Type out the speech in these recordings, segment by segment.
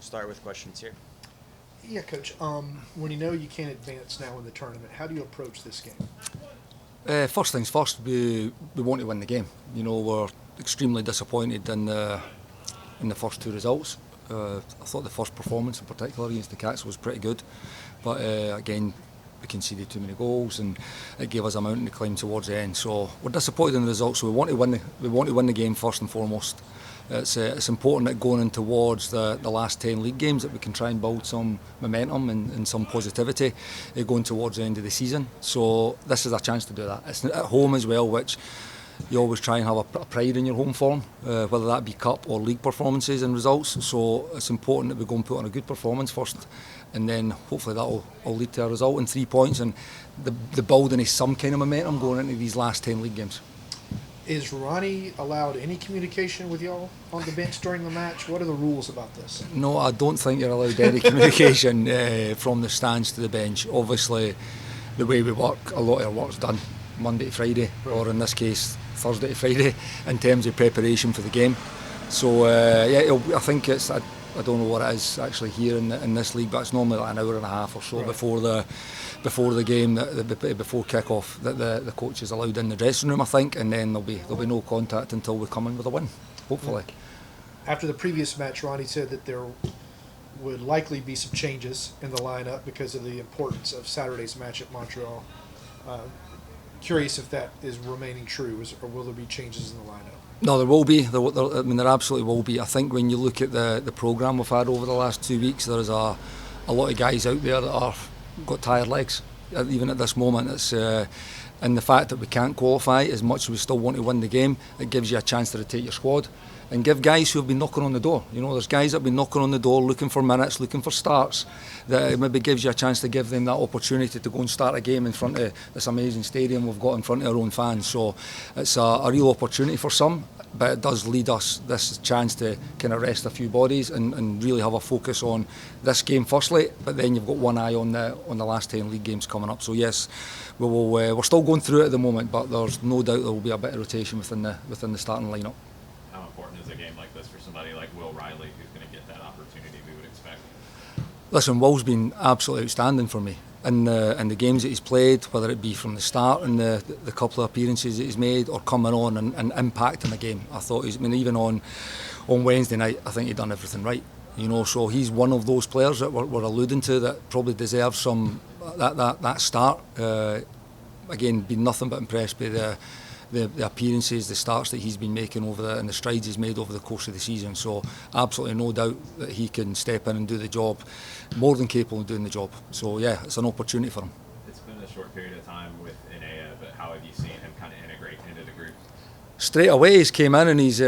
start with questions here. Yeah, Coach. When you know you can't advance now in the tournament, how do you approach this game? First things first, we want to win the game. We're extremely disappointed in the first two results. I thought the first performance in particular against the Cats was pretty good, but again we conceded too many goals and it gave us a mountain to climb towards the end. So we're disappointed in the results. So we want to win. We want to win the game first and foremost. It's important that going in towards the last 10 league games that we can try and build some momentum and some positivity going towards the end of the season. So this is a chance to do that. It's at home as well, which you always try and have a pride in your home form, whether that be cup or league performances and results. So it's important that we go and put on a good performance first, and then hopefully that will lead to a result in 3 points and the building of some kind of momentum going into these last 10 league games. Is Ronnie allowed any communication with y'all on the bench during the match? What are the rules about this? No, I don't think you're allowed any communication from the stands to the bench. Obviously, the way we work, a lot of our work's done Monday to Friday, or in this case, Thursday to Friday, in terms of preparation for the game. So, I think it's, I don't know what it is actually here in this league, but it's normally like an hour and a half or so right before the game, before kick-off, that the coach is allowed in the dressing room, I think, and then there'll be no contact until we come in with a win, hopefully. After the previous match, Ronnie said that there would likely be some changes in the lineup because of the importance of Saturday's match at Montreal. Curious if that is remaining true, or will there be changes in the lineup? No, there will be. There absolutely will be. I think when you look at the programme we've had over the last 2 weeks, there is a lot of guys out there that are got tired legs. Even at this moment, it's and the fact that we can't qualify, as much as we still want to win the game, it gives you a chance to rotate your squad and give guys who have been knocking on the door. There's guys that have been knocking on the door, looking for minutes, looking for starts. That it maybe gives you a chance to give them that opportunity to go and start a game in front of this amazing stadium we've got in front of our own fans. So it's a real opportunity for some, but it does lead us this chance to kind of rest a few bodies and really have a focus on this game firstly. But then you've got one eye on the last 10 league games coming up. So yes, we're still going through it at the moment, but there's no doubt there will be a bit of rotation within the starting lineup. How important is a game like this for somebody like Will Riley, who's going to get that opportunity we would expect? Listen, Will's been absolutely outstanding for me in the games that he's played, whether it be from the start and the couple of appearances that he's made, or coming on and impacting the game. I thought even on Wednesday night, I think he'd done everything right. So he's one of those players that we're alluding to that probably deserves some that start. Again, been nothing but impressed by the appearances, the starts that he's been making and the strides he's made over the course of the season. So absolutely no doubt that he can step in and do the job, more than capable of doing the job. So yeah, it's an opportunity for him. It's been a short period of time with Inana, but how have you seen him kind of integrate into the group? Straight away, he's came in and he's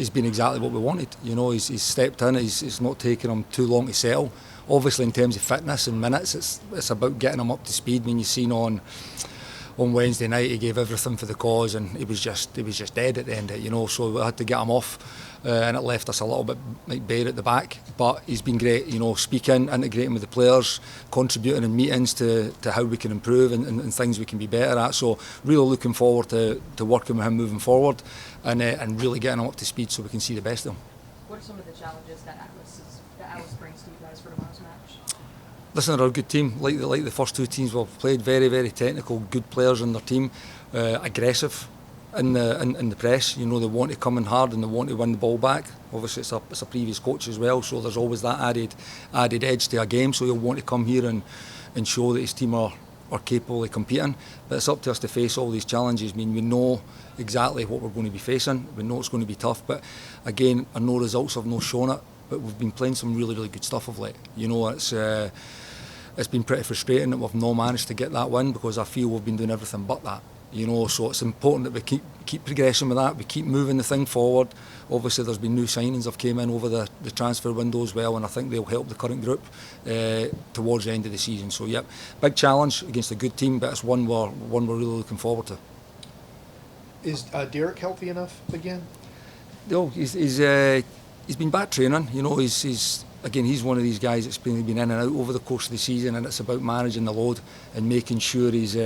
been exactly what we wanted. He's stepped in. It's not taken him too long to settle. Obviously, in terms of fitness and minutes, it's about getting him up to speed. When you've seen on Wednesday night, he gave everything for the cause, and he was just dead at the end of it. So we had to get him off, and it left us a little bit like bare at the back. But he's been great, speaking, integrating with the players, contributing in meetings to how we can improve and things we can be better at. So really looking forward to working with him moving forward, and really getting him up to speed so we can see the best of him. What are some of the challenges that Alice brings to you guys for tomorrow's match? Listen, they're a good team. Like the first two teams we've played, very, very technical, good players in their team, aggressive in the press. They want to come in hard and they want to win the ball back. Obviously, it's a previous coach as well, so there's always that added edge to a game. So he'll want to come here and show that his team are capable of competing. But it's up to us to face all these challenges. We know exactly what we're going to be facing. We know it's going to be tough. But again, I know results have not shown it, but we've been playing some really, really good stuff of late. It's been pretty frustrating that we've not managed to get that win, because I feel we've been doing everything but that. So it's important that we keep progressing with that. We keep moving the thing forward. Obviously, there's been new signings that have came in over the transfer window as well, and I think they'll help the current group towards the end of the season. So yep, big challenge against a good team, but it's one we're really looking forward to. Is Derek healthy enough again? No, he's been back training. He's one of these guys that's been in and out over the course of the season, and it's about managing the load and making sure he's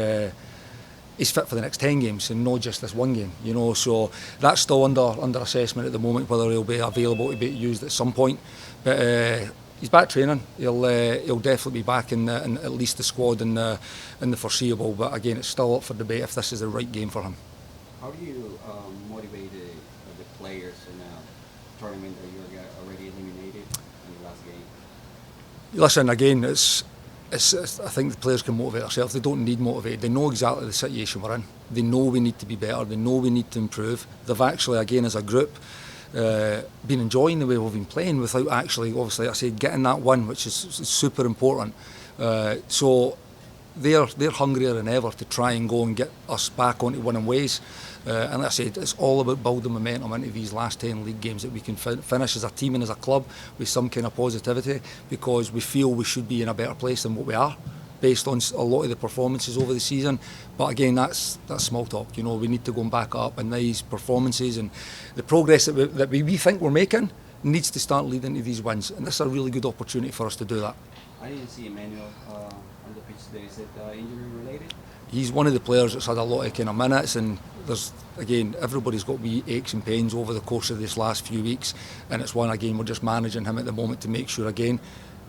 he's fit for the next 10 games and not just this one game, you know. So that's still under assessment at the moment, whether he'll be available to be used at some point. But he's back training. He'll definitely be back in at least the squad in the foreseeable. But again, it's still up for debate if this is the right game for him. How do you motivate the players in a tournament that you're already eliminated in the last game? Listen, again, it's I think the players can motivate themselves. They don't need motivated. They know exactly the situation we're in. They know we need to be better. They know we need to improve. They've actually, again, as a group, been enjoying the way we've been playing without actually, obviously, I said, getting that win, which is super important. So they're hungrier than ever to try and go and get us back onto winning ways. And like I said, it's all about building momentum into these last 10 league games that we can finish as a team and as a club with some kind of positivity, because we feel we should be in a better place than what we are based on a lot of the performances over the season. But again, that's small talk. You know, we need to go back up, and these performances and the progress that we think we're making needs to start leading to these wins, and this is a really good opportunity for us to do that. I didn't see Emmanuel on the pitch today. Is it injury related? He's one of the players that's had a lot of kind of minutes, and there's, again, everybody's got wee aches and pains over the course of this last few weeks, and it's one, again, we're just managing him at the moment to make sure, again,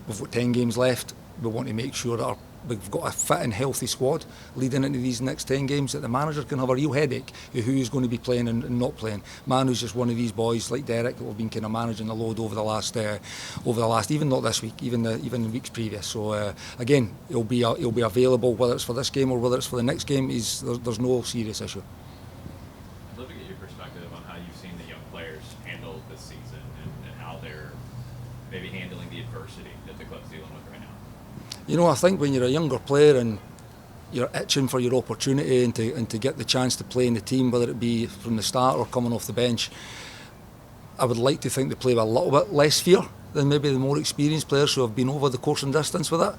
we've got 10 games left. We want to make sure that we've got a fit and healthy squad leading into these next 10 games, that the manager can have a real headache of who is going to be playing and not playing. Manu's just one of these boys like Derek that have been kind of managing the load over the last even not this week, even the weeks previous. So again, he'll be available whether it's for this game or whether it's for the next game. There's no serious issue. I'd love to get your perspective on how you've seen the young players handle this season and how they're maybe handling the adversity that the club's dealing with right now. You know, I think when you're a younger player and you're itching for your opportunity and to get the chance to play in the team, whether it be from the start or coming off the bench, I would like to think they play with a little bit less fear than maybe the more experienced players who have been over the course and distance with it.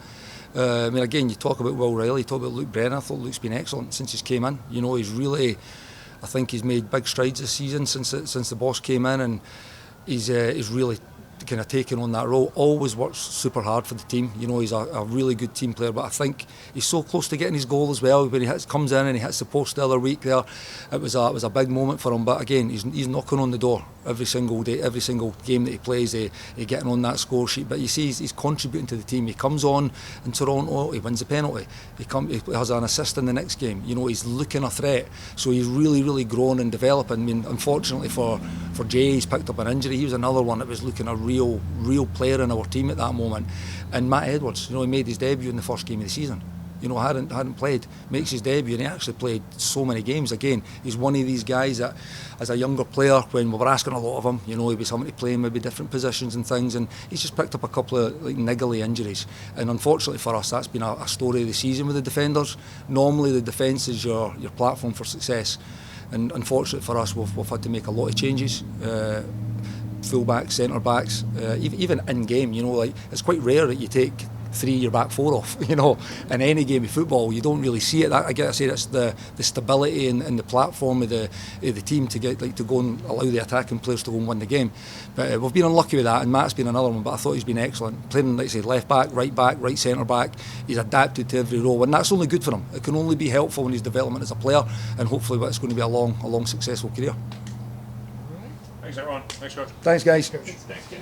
I mean, again, you talk about Will Riley, you talk about Luke Brennan. I thought Luke's been excellent since he's came in. You know, I think he's made big strides this season since the boss came in, and he's really kind of taking on that role. Always works super hard for the team. You know, he's a really good team player, but I think he's so close to getting his goal as well. When he comes in and he hits the post the other week there, it was a big moment for him. But again, he's knocking on the door every single day, every single game that he plays. He's getting on that score sheet. But you see, he's contributing to the team. He comes on in Toronto, he wins the penalty. He has an assist in the next game. You know, he's looking a threat. So he's really grown and developing. I mean, unfortunately for Jay, he's picked up an injury. He was another one that was looking a real player in our team at that moment. And Matt Edwards, you know, he made his debut in the first game of the season. You know, hadn't played, makes his debut, and he actually played so many games. Again, he's one of these guys that, as a younger player, when we were asking a lot of him, you know, he was somebody playing maybe different positions and things, and he's just picked up a couple of like niggly injuries. And unfortunately for us, that's been a story of the season with the defenders. Normally, the defence is your platform for success, and unfortunately for us, we've had to make a lot of changes. Full-backs, centre-backs, even in-game, you know, like it's quite rare that you take 3 your back 4 off, you know, in any game of football. You don't really see it. I guess it's the stability and the platform of the team to get to go and allow the attacking players to go and win the game. But we've been unlucky with that, and Matt's been another one, but I thought he's been excellent. Playing, like I say, left back, right centre back. He's adapted to every role, and that's only good for him. It can only be helpful in his development as a player, and hopefully it's going to be a long successful career. Thanks, everyone. Thanks, Coach. Thanks, guys. Thanks, Ken.